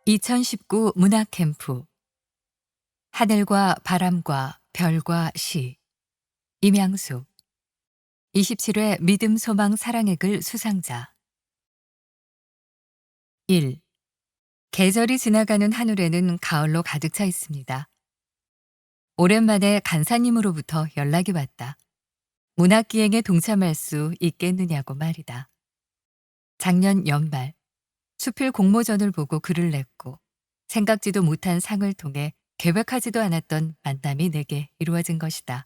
2019 문학캠프 하늘과 바람과 별과 시 임양수 27회 믿음 소망 사랑의 글 수상자 1. 계절이 지나가는 하늘에는 가을로 가득 차 있습니다. 오랜만에 간사님으로부터 연락이 왔다. 문학기행에 동참할 수 있겠느냐고 말이다. 작년 연말 수필 공모전을 보고 글을 냈고 생각지도 못한 상을 통해 계획하지도 않았던 만남이 내게 이루어진 것이다.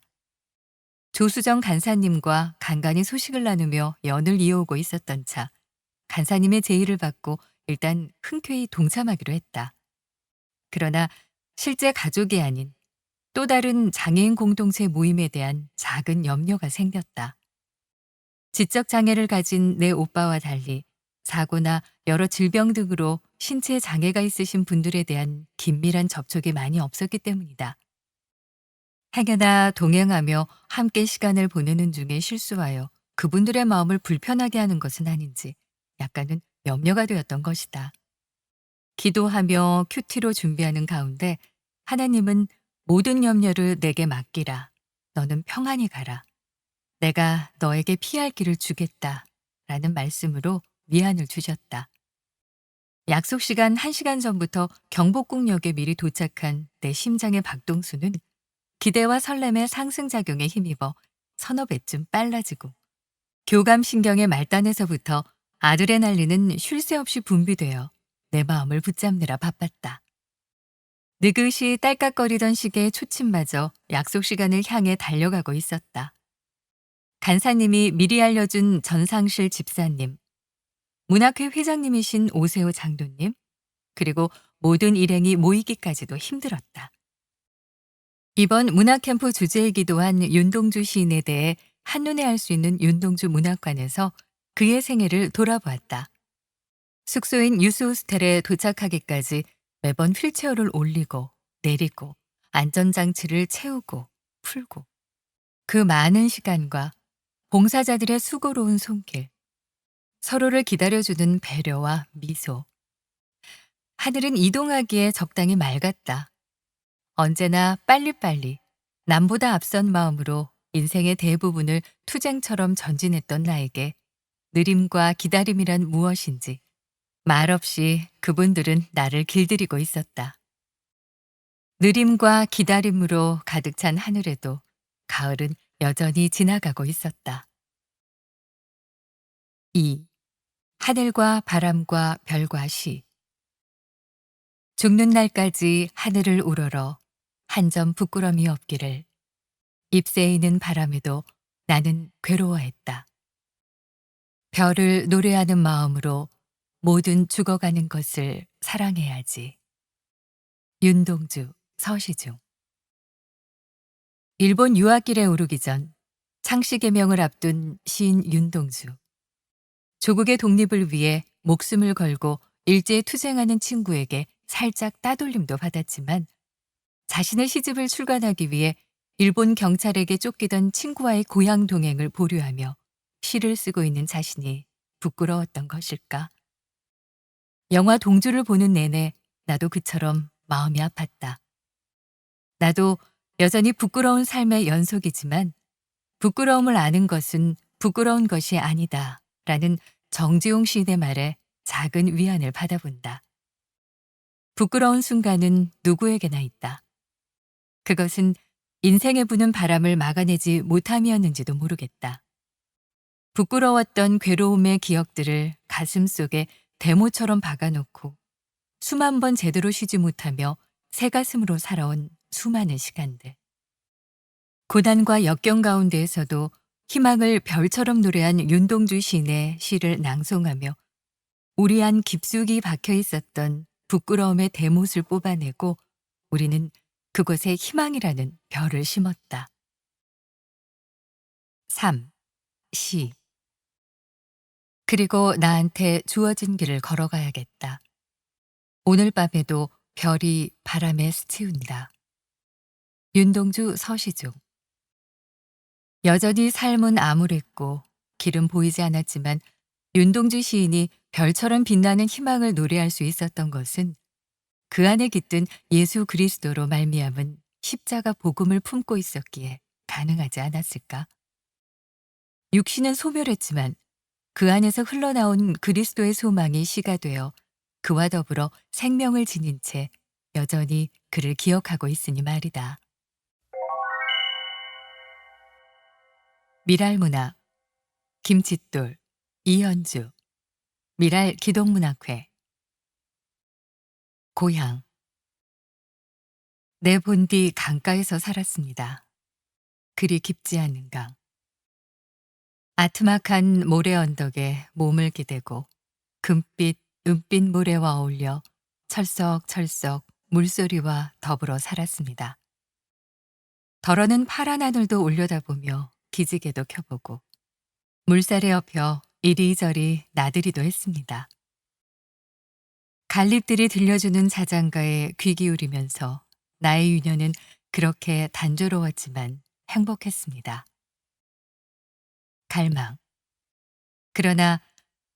조수정 간사님과 간간히 소식을 나누며 연을 이어오고 있었던 차, 간사님의 제의를 받고 일단 흔쾌히 동참하기로 했다. 그러나 실제 가족이 아닌 또 다른 장애인 공동체 모임에 대한 작은 염려가 생겼다. 지적 장애를 가진 내 오빠와 달리 사고나 여러 질병 등으로 신체 장애가 있으신 분들에 대한 긴밀한 접촉이 많이 없었기 때문이다. 행여나 동행하며 함께 시간을 보내는 중에 실수하여 그분들의 마음을 불편하게 하는 것은 아닌지 약간은 염려가 되었던 것이다. 기도하며 큐티로 준비하는 가운데 하나님은 모든 염려를 내게 맡기라. 너는 평안히 가라. 내가 너에게 피할 길을 주겠다. 라는 말씀으로 위안을 주셨다. 약속 시간 1시간 전부터 경복궁역에 미리 도착한 내 심장의 박동수는 기대와 설렘의 상승작용에 힘입어 서너 배쯤 빨라지고 교감신경의 말단에서부터 아드레날린은 쉴 새 없이 분비되어 내 마음을 붙잡느라 바빴다. 느긋이 딸깍거리던 시계의 초침마저 약속 시간을 향해 달려가고 있었다. 간사님이 미리 알려준 전상실 집사님, 문학회 회장님이신 오세호 장로님, 그리고 모든 일행이 모이기까지도 힘들었다. 이번 문학캠프 주제이기도 한 윤동주 시인에 대해 한눈에 알 수 있는 윤동주 문학관에서 그의 생애를 돌아보았다. 숙소인 유스호스텔에 도착하기까지 매번 휠체어를 올리고 내리고 안전장치를 채우고 풀고 그 많은 시간과 봉사자들의 수고로운 손길, 서로를 기다려주는 배려와 미소. 하늘은 이동하기에 적당히 맑았다. 언제나 빨리빨리 남보다 앞선 마음으로 인생의 대부분을 투쟁처럼 전진했던 나에게 느림과 기다림이란 무엇인지 말없이 그분들은 나를 길들이고 있었다. 느림과 기다림으로 가득 찬 하늘에도 가을은 여전히 지나가고 있었다. 2. 하늘과 바람과 별과 시 죽는 날까지 하늘을 우러러 한 점 부끄럼이 없기를 잎새이는 바람에도 나는 괴로워했다. 별을 노래하는 마음으로 모든 죽어가는 것을 사랑해야지. 윤동주, 서시중. 일본 유학길에 오르기 전 창씨 개명을 앞둔 시인 윤동주. 조국의 독립을 위해 목숨을 걸고 일제에 투쟁하는 친구에게 살짝 따돌림도 받았지만 자신의 시집을 출간하기 위해 일본 경찰에게 쫓기던 친구와의 고향 동행을 보류하며 시를 쓰고 있는 자신이 부끄러웠던 것일까? 영화 동주를 보는 내내 나도 그처럼 마음이 아팠다. 나도 여전히 부끄러운 삶의 연속이지만 부끄러움을 아는 것은 부끄러운 것이 아니다 라는 정지용 시인의 말에 작은 위안을 받아본다. 부끄러운 순간은 누구에게나 있다. 그것은 인생에 부는 바람을 막아내지 못함이었는지도 모르겠다. 부끄러웠던 괴로움의 기억들을 가슴 속에 대모처럼 박아놓고 수만 번 제대로 쉬지 못하며 새 가슴으로 살아온 수많은 시간들. 고난과 역경 가운데에서도 희망을 별처럼 노래한 윤동주 시인의 시를 낭송하며 우리 안 깊숙이 박혀 있었던 부끄러움의 대못을 뽑아내고 우리는 그곳에 희망이라는 별을 심었다. 3. 시. 그리고 나한테 주어진 길을 걸어가야겠다. 오늘 밤에도 별이 바람에 스치운다. 윤동주, 서시중. 여전히 삶은 암울했고 길은 보이지 않았지만 윤동주 시인이 별처럼 빛나는 희망을 노래할 수 있었던 것은 그 안에 깃든 예수 그리스도로 말미암은 십자가 복음을 품고 있었기에 가능하지 않았을까? 육신은 소멸했지만 그 안에서 흘러나온 그리스도의 소망이 씨가 되어 그와 더불어 생명을 지닌 채 여전히 그를 기억하고 있으니 말이다. 미랄문학, 김칫돌, 이현주, 미랄 기독문학회. 고향. 내 본디 강가에서 살았습니다. 그리 깊지 않은 강. 아트막한 모래 언덕에 몸을 기대고 금빛, 은빛 모래와 어울려 철썩철썩 물소리와 더불어 살았습니다. 덜어는 파란 하늘도 올려다보며 기지개도 켜보고 물살에 엎여 이리저리 나들이도 했습니다. 갈립들이 들려주는 자장가에 귀 기울이면서 나의 유년은 그렇게 단조로웠지만 행복했습니다. 갈망. 그러나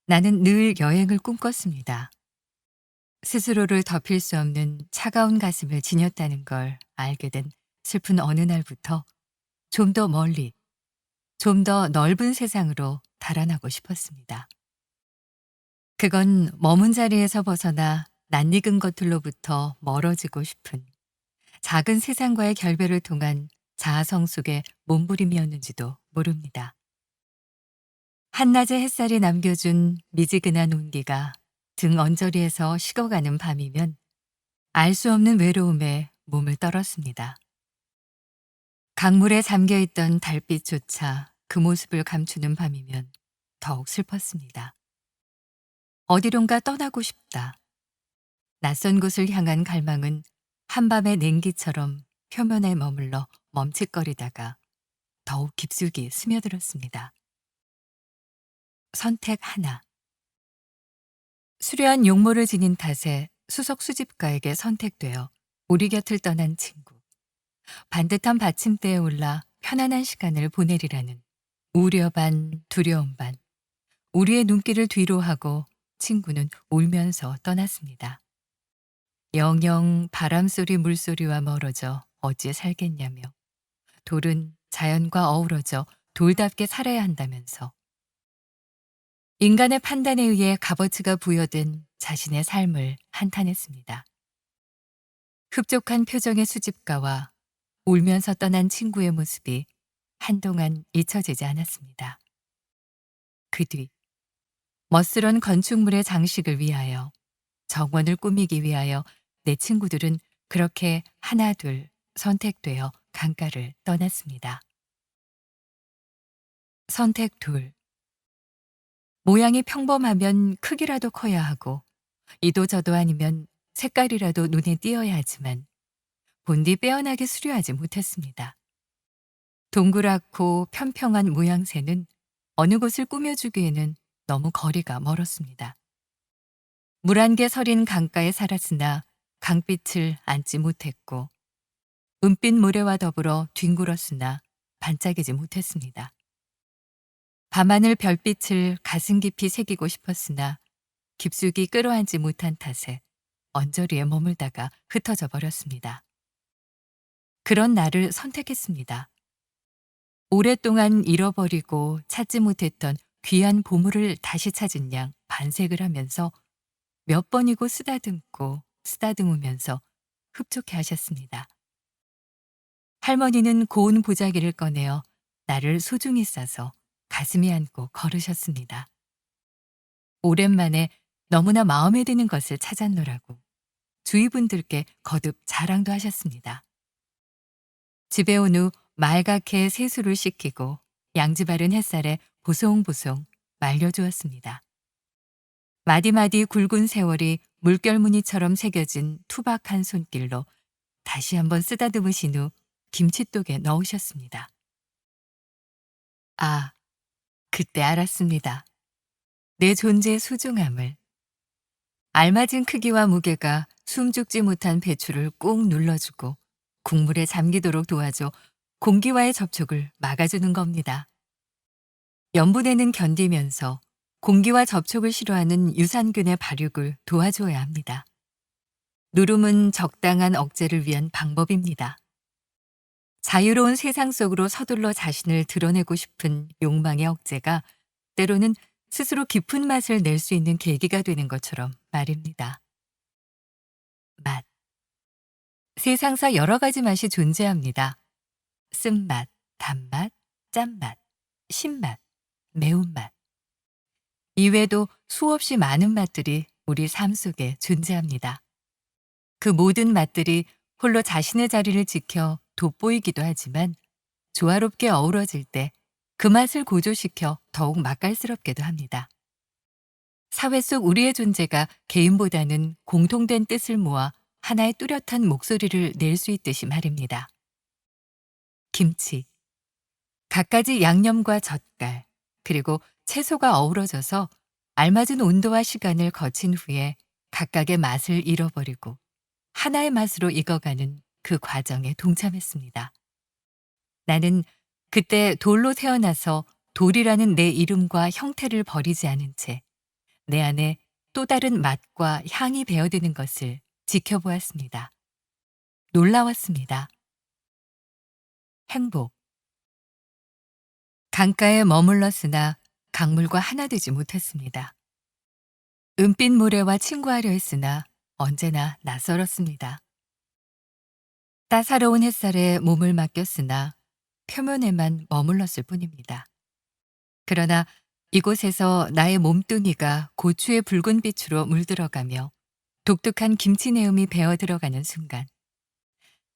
나는 늘 여행을 꿈꿨습니다. 스스로를 덮일 수 없는 차가운 가슴을 지녔다는 걸 알게 된 슬픈 어느 날부터 좀 더 멀리, 좀 더 넓은 세상으로 달아나고 싶었습니다. 그건 머문 자리에서 벗어나 낯익은 것들로부터 멀어지고 싶은 작은 세상과의 결별을 통한 자아성 속의 몸부림이었는지도 모릅니다. 한낮의 햇살이 남겨준 미지근한 온기가 등 언저리에서 식어가는 밤이면 알 수 없는 외로움에 몸을 떨었습니다. 강물에 잠겨있던 달빛조차 그 모습을 감추는 밤이면 더욱 슬펐습니다. 어디론가 떠나고 싶다. 낯선 곳을 향한 갈망은 한밤의 냉기처럼 표면에 머물러 멈칫거리다가 더욱 깊숙이 스며들었습니다. 선택 하나. 수려한 용모를 지닌 탓에 수석 수집가에게 선택되어 우리 곁을 떠난 친구. 반듯한 받침대에 올라 편안한 시간을 보내리라는 우려 반 두려움 반. 우리의 눈길을 뒤로 하고 친구는 울면서 떠났습니다. 영영 바람소리 물소리와 멀어져 어찌 살겠냐며 돌은 자연과 어우러져 돌답게 살아야 한다면서 인간의 판단에 의해 값어치가 부여된 자신의 삶을 한탄했습니다. 흡족한 표정의 수집가와 울면서 떠난 친구의 모습이 한동안 잊혀지지 않았습니다. 그 뒤 멋스런 건축물의 장식을 위하여 정원을 꾸미기 위하여 내 친구들은 그렇게 하나둘 선택되어 강가를 떠났습니다. 선택 둘. 모양이 평범하면 크기라도 커야 하고 이도저도 아니면 색깔이라도 눈에 띄어야 하지만 본디 빼어나게 수려하지 못했습니다. 동그랗고 평평한 모양새는 어느 곳을 꾸며주기에는 너무 거리가 멀었습니다. 물 한 개 서린 강가에 살았으나 강빛을 안지 못했고 은빛 모래와 더불어 뒹굴었으나 반짝이지 못했습니다. 밤하늘 별빛을 가슴 깊이 새기고 싶었으나 깊숙이 끌어안지 못한 탓에 언저리에 머물다가 흩어져 버렸습니다. 그런 나를 선택했습니다. 오랫동안 잃어버리고 찾지 못했던 귀한 보물을 다시 찾은 양 반색을 하면서 몇 번이고 쓰다듬고 쓰다듬으면서 흡족해 하셨습니다. 할머니는 고운 보자기를 꺼내어 나를 소중히 싸서 가슴에 안고 걸으셨습니다. 오랜만에 너무나 마음에 드는 것을 찾았노라고 주위 분들께 거듭 자랑도 하셨습니다. 집에 온 후 말갛게 세수를 시키고 양지 바른 햇살에 보송보송 말려주었습니다. 마디마디 굵은 세월이 물결무늬처럼 새겨진 투박한 손길로 다시 한번 쓰다듬으신 후 김칫독에 넣으셨습니다. 아, 그때 알았습니다. 내 존재의 소중함을. 알맞은 크기와 무게가 숨죽지 못한 배추를 꾹 눌러주고 국물에 잠기도록 도와줘 공기와의 접촉을 막아주는 겁니다. 염분에는 견디면서 공기와 접촉을 싫어하는 유산균의 발육을 도와줘야 합니다. 누름은 적당한 억제를 위한 방법입니다. 자유로운 세상 속으로 서둘러 자신을 드러내고 싶은 욕망의 억제가 때로는 스스로 깊은 맛을 낼 수 있는 계기가 되는 것처럼 말입니다. 맛. 세상사 여러 가지 맛이 존재합니다. 쓴맛, 단맛, 짠맛, 신맛, 매운맛. 이외에도 수없이 많은 맛들이 우리 삶 속에 존재합니다. 그 모든 맛들이 홀로 자신의 자리를 지켜 돋보이기도 하지만 조화롭게 어우러질 때 그 맛을 고조시켜 더욱 맛깔스럽게도 합니다. 사회 속 우리의 존재가 개인보다는 공통된 뜻을 모아 하나의 뚜렷한 목소리를 낼 수 있듯이 말입니다. 김치. 갖가지 양념과 젓갈, 그리고 채소가 어우러져서 알맞은 온도와 시간을 거친 후에 각각의 맛을 잃어버리고 하나의 맛으로 익어가는 그 과정에 동참했습니다. 나는 그때 돌로 태어나서 돌이라는 내 이름과 형태를 버리지 않은 채 내 안에 또 다른 맛과 향이 배어드는 것을 지켜보았습니다. 놀라웠습니다. 행복. 강가에 머물렀으나 강물과 하나 되지 못했습니다. 은빛 모래와 친구하려 했으나 언제나 낯설었습니다. 따사로운 햇살에 몸을 맡겼으나 표면에만 머물렀을 뿐입니다. 그러나 이곳에서 나의 몸뚱이가 고추의 붉은 빛으로 물들어가며 독특한 김치 내음이 배어 들어가는 순간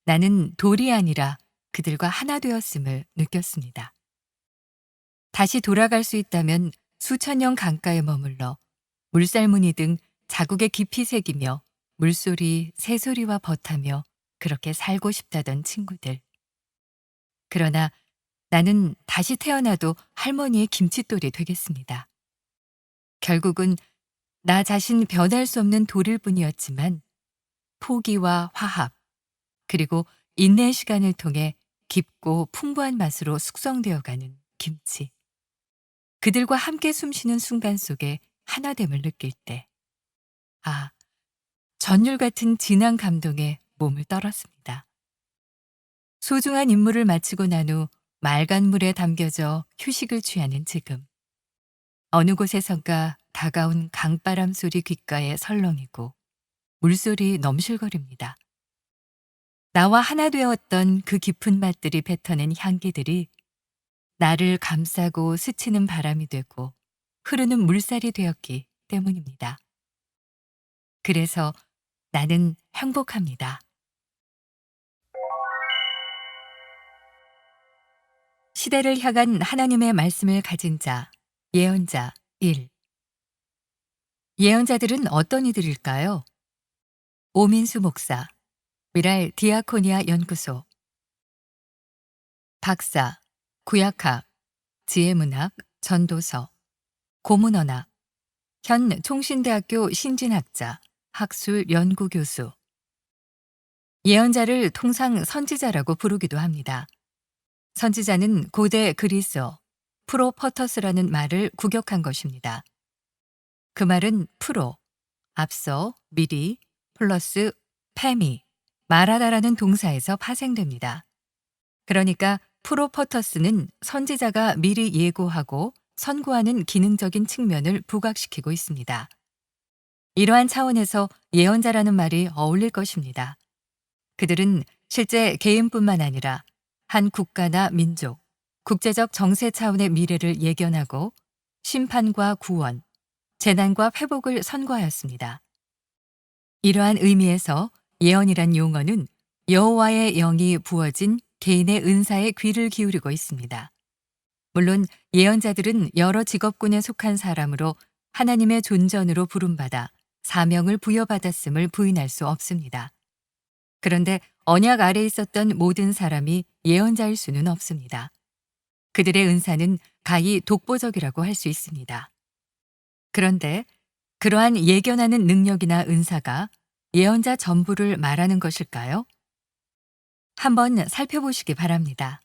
나는 돌이 아니라 그들과 하나 되었음을 느꼈습니다. 다시 돌아갈 수 있다면 수천 년 강가에 머물러 물살무늬 등 자국에 깊이 새기며 물소리, 새소리와 벗하며 그렇게 살고 싶다던 친구들. 그러나 나는 다시 태어나도 할머니의 김칫돌이 되겠습니다. 결국은 나 자신 변할 수 없는 돌일 뿐이었지만 포기와 화합, 그리고 인내의 시간을 통해 깊고 풍부한 맛으로 숙성되어가는 김치. 그들과 함께 숨쉬는 순간 속에 하나됨을 느낄 때, 아, 전율 같은 진한 감동에 몸을 떨었습니다. 소중한 임무를 마치고 난 후 맑은 물에 담겨져 휴식을 취하는 지금. 어느 곳에선가 다가온 강바람 소리 귓가에 설렁이고 물소리 넘실거립니다. 나와 하나 되었던 그 깊은 맛들이 뱉어낸 향기들이 나를 감싸고 스치는 바람이 되고 흐르는 물살이 되었기 때문입니다. 그래서 나는 행복합니다. 시대를 향한 하나님의 말씀을 가진 자, 예언자 1. 예언자들은 어떤 이들일까요? 오민수 목사, 미랄 디아코니아 연구소, 박사, 구약학, 지혜문학, 전도서, 고문언학, 현 총신대학교 신진학자, 학술 연구교수. 예언자를 통상 선지자라고 부르기도 합니다. 선지자는 고대 그리스어 프로퍼터스라는 말을 국역한 것입니다. 그 말은 프로, 앞서, 미리, 플러스 페미, 말하다라는 동사에서 파생됩니다. 그러니까 프로퍼터스는 선지자가 미리 예고하고 선고하는 기능적인 측면을 부각시키고 있습니다. 이러한 차원에서 예언자라는 말이 어울릴 것입니다. 그들은 실제 개인뿐만 아니라 한 국가나 민족, 국제적 정세 차원의 미래를 예견하고 심판과 구원, 재난과 회복을 선고하였습니다. 이러한 의미에서 예언이란 용어는 여호와의 영이 부어진 개인의 은사에 귀를 기울이고 있습니다. 물론 예언자들은 여러 직업군에 속한 사람으로 하나님의 존전으로 부름받아 사명을 부여받았음을 부인할 수 없습니다. 그런데 언약 아래 있었던 모든 사람이 예언자일 수는 없습니다. 그들의 은사는 가히 독보적이라고 할 수 있습니다. 그런데 그러한 예견하는 능력이나 은사가 예언자 전부를 말하는 것일까요? 한번 살펴보시기 바랍니다.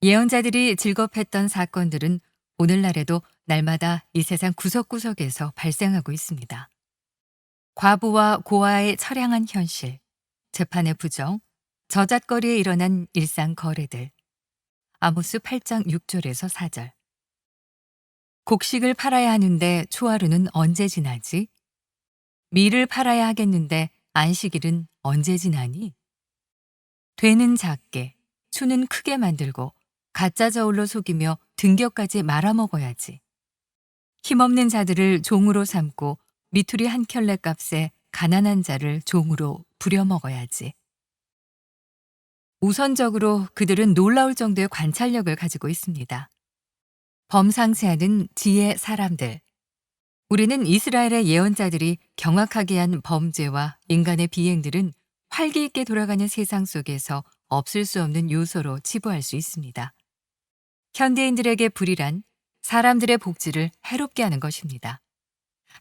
예언자들이 질겁했던 사건들은 오늘날에도 날마다 이 세상 구석구석에서 발생하고 있습니다. 과부와 고아의 처량한 현실, 재판의 부정, 저잣거리에 일어난 일상 거래들. 아모스 8장 6절에서 4절. 곡식을 팔아야 하는데 초하루는 언제 지나지? 밀을 팔아야 하겠는데 안식일은 언제 지나니? 되는 작게, 추는 크게 만들고 가짜 저울로 속이며 등격까지 말아먹어야지. 힘없는 자들을 종으로 삼고 미투리 한 켤레 값에 가난한 자를 종으로 부려먹어야지. 우선적으로 그들은 놀라울 정도의 관찰력을 가지고 있습니다. 범상치 않은 지혜 사람들. 우리는 이스라엘의 예언자들이 경악하게 한 범죄와 인간의 비행들은 활기 있게 돌아가는 세상 속에서 없을 수 없는 요소로 치부할 수 있습니다. 현대인들에게 불이란 사람들의 복지를 해롭게 하는 것입니다.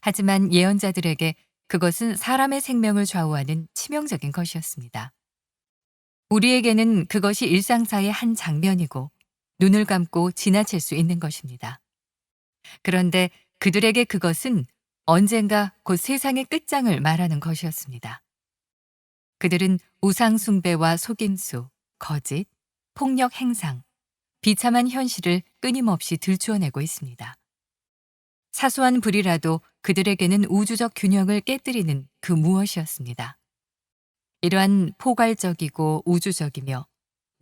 하지만 예언자들에게 그것은 사람의 생명을 좌우하는 치명적인 것이었습니다. 우리에게는 그것이 일상사의 한 장면이고 눈을 감고 지나칠 수 있는 것입니다. 그런데 그들에게 그것은 언젠가 곧 세상의 끝장을 말하는 것이었습니다. 그들은 우상숭배와 속임수, 거짓, 폭력 행상, 비참한 현실을 끊임없이 들추어내고 있습니다. 사소한 불이라도 그들에게는 우주적 균형을 깨뜨리는 그 무엇이었습니다. 이러한 포괄적이고 우주적이며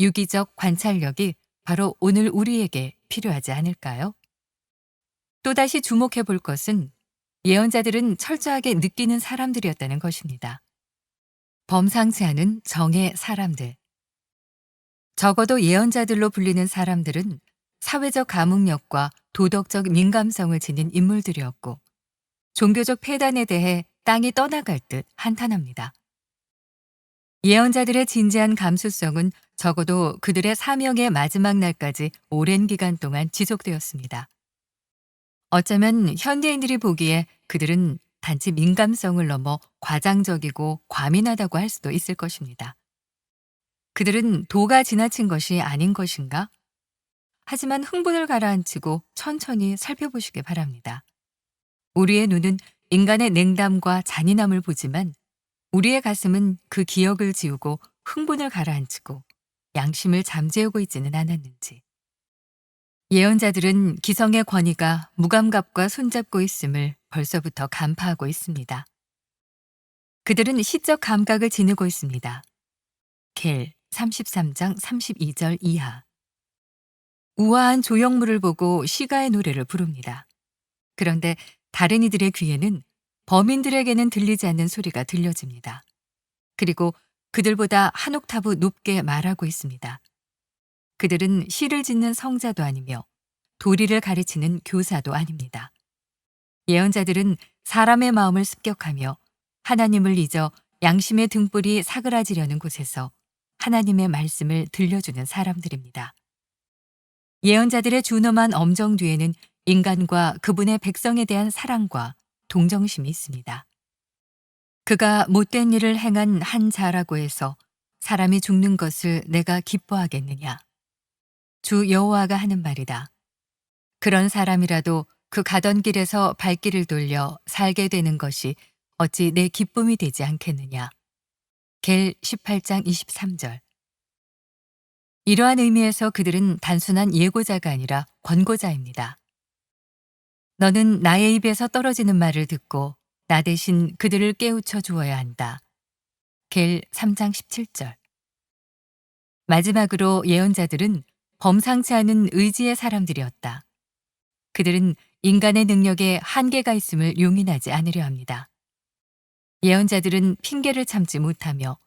유기적 관찰력이 바로 오늘 우리에게 필요하지 않을까요? 또다시 주목해 볼 것은 예언자들은 철저하게 느끼는 사람들이었다는 것입니다. 범상치 않은 정의 사람들. 적어도 예언자들로 불리는 사람들은 사회적 감흥력과 도덕적 민감성을 지닌 인물들이었고 종교적 폐단에 대해 땅이 떠나갈 듯 한탄합니다. 예언자들의 진지한 감수성은 적어도 그들의 사명의 마지막 날까지 오랜 기간 동안 지속되었습니다. 어쩌면 현대인들이 보기에 그들은 단지 민감성을 넘어 과장적이고 과민하다고 할 수도 있을 것입니다. 그들은 도가 지나친 것이 아닌 것인가? 하지만 흥분을 가라앉히고 천천히 살펴보시기 바랍니다. 우리의 눈은 인간의 냉담과 잔인함을 보지만 우리의 가슴은 그 기억을 지우고 흥분을 가라앉히고 양심을 잠재우고 있지는 않았는지. 예언자들은 기성의 권위가 무감갑과 손잡고 있음을 벌써부터 간파하고 있습니다. 그들은 시적 감각을 지니고 있습니다. 겔 33장 32절 이하. 우아한 조형물을 보고 시가의 노래를 부릅니다. 그런데 다른 이들의 귀에는 범인들에게는 들리지 않는 소리가 들려집니다. 그리고 그들보다 한 옥타브 높게 말하고 있습니다. 그들은 시를 짓는 성자도 아니며 도리를 가르치는 교사도 아닙니다. 예언자들은 사람의 마음을 습격하며 하나님을 잊어 양심의 등불이 사그라지려는 곳에서 하나님의 말씀을 들려주는 사람들입니다. 예언자들의 준엄한 엄정 뒤에는 인간과 그분의 백성에 대한 사랑과 동정심이 있습니다. 그가 못된 일을 행한 한 자라고 해서 사람이 죽는 것을 내가 기뻐하겠느냐. 주 여호와가 하는 말이다. 그런 사람이라도 그 가던 길에서 발길을 돌려 살게 되는 것이 어찌 내 기쁨이 되지 않겠느냐. 겔 18장 23절. 이러한 의미에서 그들은 단순한 예고자가 아니라 권고자입니다. 너는 나의 입에서 떨어지는 말을 듣고 나 대신 그들을 깨우쳐 주어야 한다. 겔 3장 17절. 마지막으로 예언자들은 범상치 않은 의지의 사람들이었다. 그들은 인간의 능력에 한계가 있음을 용인하지 않으려 합니다. 예언자들은 핑계를 참지 못하며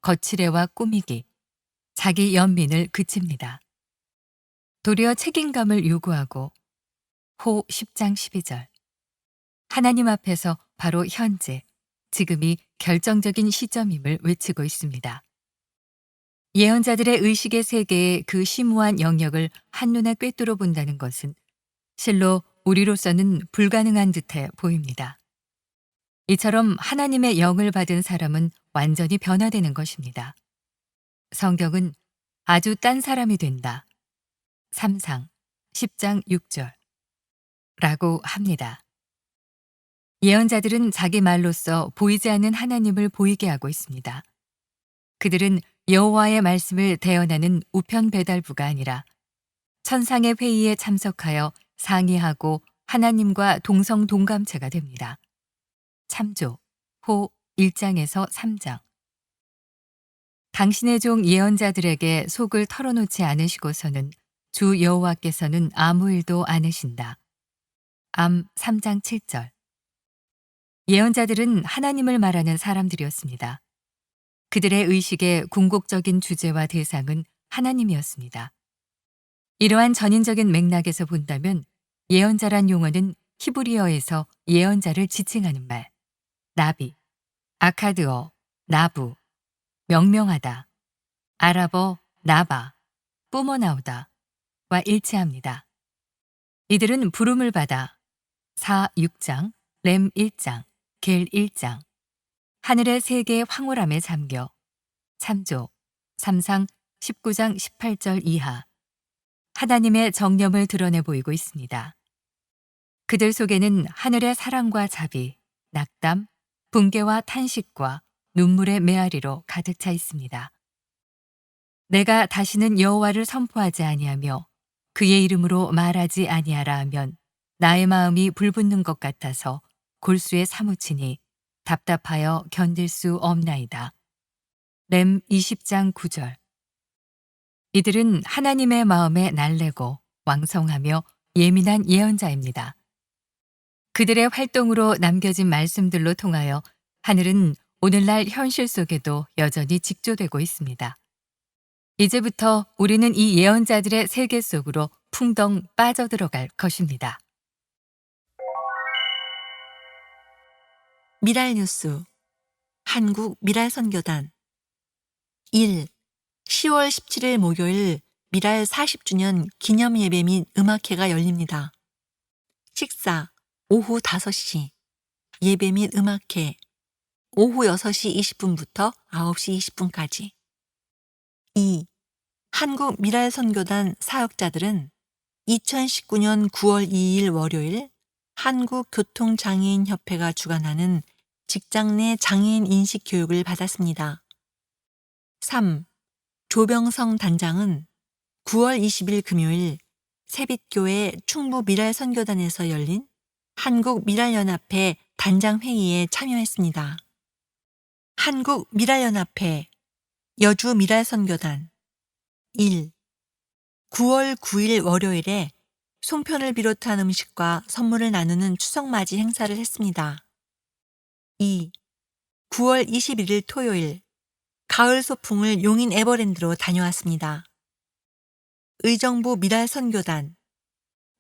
거칠애와 꾸미기, 자기 연민을 그칩니다. 도리어 책임감을 요구하고 호 10장 12절. 하나님 앞에서 바로 현재, 지금이 결정적인 시점임을 외치고 있습니다. 예언자들의 의식의 세계의 그 심오한 영역을 한눈에 꿰뚫어 본다는 것은 실로 우리로서는 불가능한 듯해 보입니다. 이처럼 하나님의 영을 받은 사람은 완전히 변화되는 것입니다. 성경은 아주 딴 사람이 된다. 3상 10장 6절 라고 합니다. 예언자들은 자기 말로써 보이지 않는 하나님을 보이게 하고 있습니다. 그들은 여호와의 말씀을 대언하는 우편 배달부가 아니라 천상의 회의에 참석하여 상의하고 하나님과 동성동감체가 됩니다. 참조 호 1장에서 3장. 당신의 종 예언자들에게 속을 털어놓지 않으시고서는 주 여호와께서는 아무 일도 않으신다. 암 3장 7절. 예언자들은 하나님을 말하는 사람들이었습니다. 그들의 의식의 궁극적인 주제와 대상은 하나님이었습니다. 이러한 전인적인 맥락에서 본다면 예언자란 용어는 히브리어에서 예언자를 지칭하는 말, 나비, 아카드어, 나부, 명명하다, 아랍어, 나바, 뿜어나오다 와 일치합니다. 이들은 부름을 받아 4, 6장, 렘 1장, 겔 1장, 하늘의 세계의 황홀함에 잠겨 참조 3상 19장 18절 이하 하나님의 정념을 드러내 보이고 있습니다. 그들 속에는 하늘의 사랑과 자비, 낙담, 붕괴와 탄식과 눈물의 메아리로 가득 차 있습니다. 내가 다시는 여호와를 선포하지 아니하며 그의 이름으로 말하지 아니하라 하면 나의 마음이 불붙는 것 같아서 골수에 사무치니 답답하여 견딜 수 없나이다. 렘 20장 9절. 이들은 하나님의 마음에 날래고 왕성하며 예민한 예언자입니다. 그들의 활동으로 남겨진 말씀들로 통하여 하늘은 오늘날 현실 속에도 여전히 직조되고 있습니다. 이제부터 우리는 이 예언자들의 세계 속으로 풍덩 빠져들어갈 것입니다. 미랄 뉴스 한국 미랄 선교단 1. 10월 17일 목요일 미랄 40주년 기념 예배 및 음악회가 열립니다. 식사 오후 5시, 예배 및 음악회 오후 6시 20분부터 9시 20분까지. 2. 한국 미랄 선교단 사역자들은 2019년 9월 2일 월요일 한국교통장애인협회가 주관하는 직장 내 장애인 인식 교육을 받았습니다. 3. 조병성 단장은 9월 20일 금요일 세빛교회 충북 미랄 선교단에서 열린 한국 미랄연합회 단장 회의에 참여했습니다. 한국 미랄연합회 여주 미랄 선교단 1. 9월 9일 월요일에 송편을 비롯한 음식과 선물을 나누는 추석맞이 행사를 했습니다. 2. 9월 21일 토요일 가을 소풍을 용인 에버랜드로 다녀왔습니다. 의정부 미랄 선교단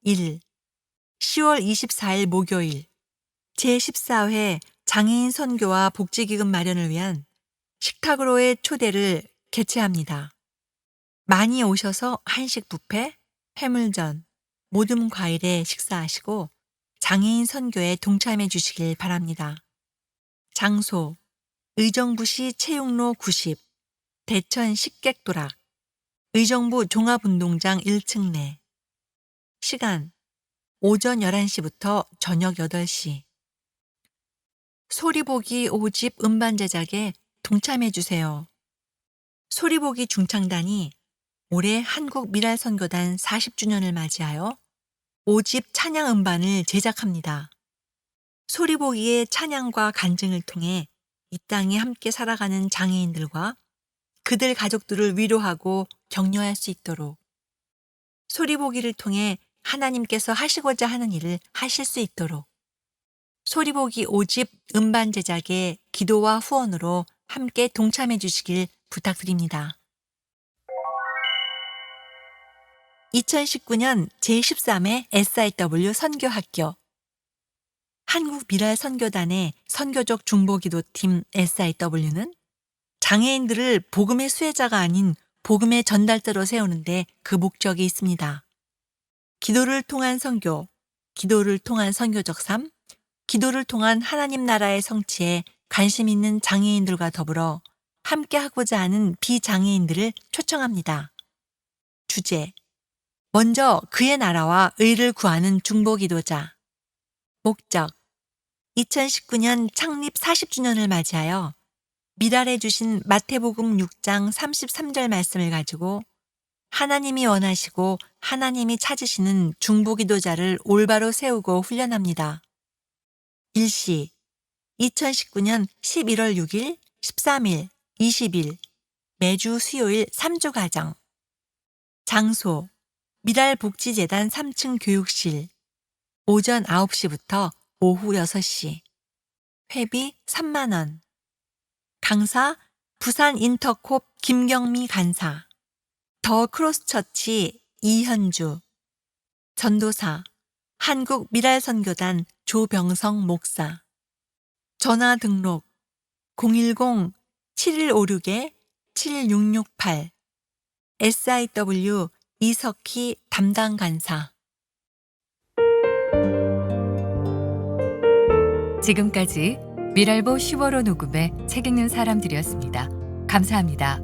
1. 10월 24일 목요일 제14회 장애인 선교와 복지기금 마련을 위한 식탁으로의 초대를 개최합니다. 많이 오셔서 한식 뷔페, 해물전, 모듬 과일에 식사하시고 장애인 선교에 동참해 주시길 바랍니다. 장소 의정부시 체육로 90, 대천 식객도락, 의정부 종합운동장 1층 내. 시간 오전 11시부터 저녁 8시. 소리보기 5집 음반 제작에 동참해 주세요. 소리보기 중창단이 올해 한국 미랄 선교단 40주년을 맞이하여 5집 찬양 음반을 제작합니다. 소리보기의 찬양과 간증을 통해 이 땅에 함께 살아가는 장애인들과 그들 가족들을 위로하고 격려할 수 있도록 소리보기를 통해 하나님께서 하시고자 하는 일을 하실 수 있도록 소리보기 5집 음반 제작에 기도와 후원으로 함께 동참해 주시길 부탁드립니다. 2019년 제13회 SIW 선교학교 한국 미랄 선교단의 선교적 중보기도팀 SIW는 장애인들을 복음의 수혜자가 아닌 복음의 전달자로 세우는데 그 목적이 있습니다. 기도를 통한 선교, 기도를 통한 선교적 삶, 기도를 통한 하나님 나라의 성취에 관심 있는 장애인들과 더불어 함께하고자 하는 비장애인들을 초청합니다. 주제 먼저 그의 나라와 의를 구하는 중보기도자. 목적 2019년 창립 40주년을 맞이하여 미랄해 주신 마태복음 6장 33절 말씀을 가지고 하나님이 원하시고 하나님이 찾으시는 중보기도자를 올바로 세우고 훈련합니다. 일시 2019년 11월 6일, 13일, 20일 매주 수요일 3조 가정. 장소 미랄복지재단 3층 교육실. 오전 9시부터 오후 6시. 회비 3만 원. 강사 부산 인터콥 김경미 간사. 더 크로스처치 이현주. 전도사 한국 미랄선교단 조병성 목사. 전화 등록 010-7156-7668 SIW 이석희 담당 간사. 지금까지 미랄보 15로 녹음의 책 읽는 사람들이었습니다. 감사합니다.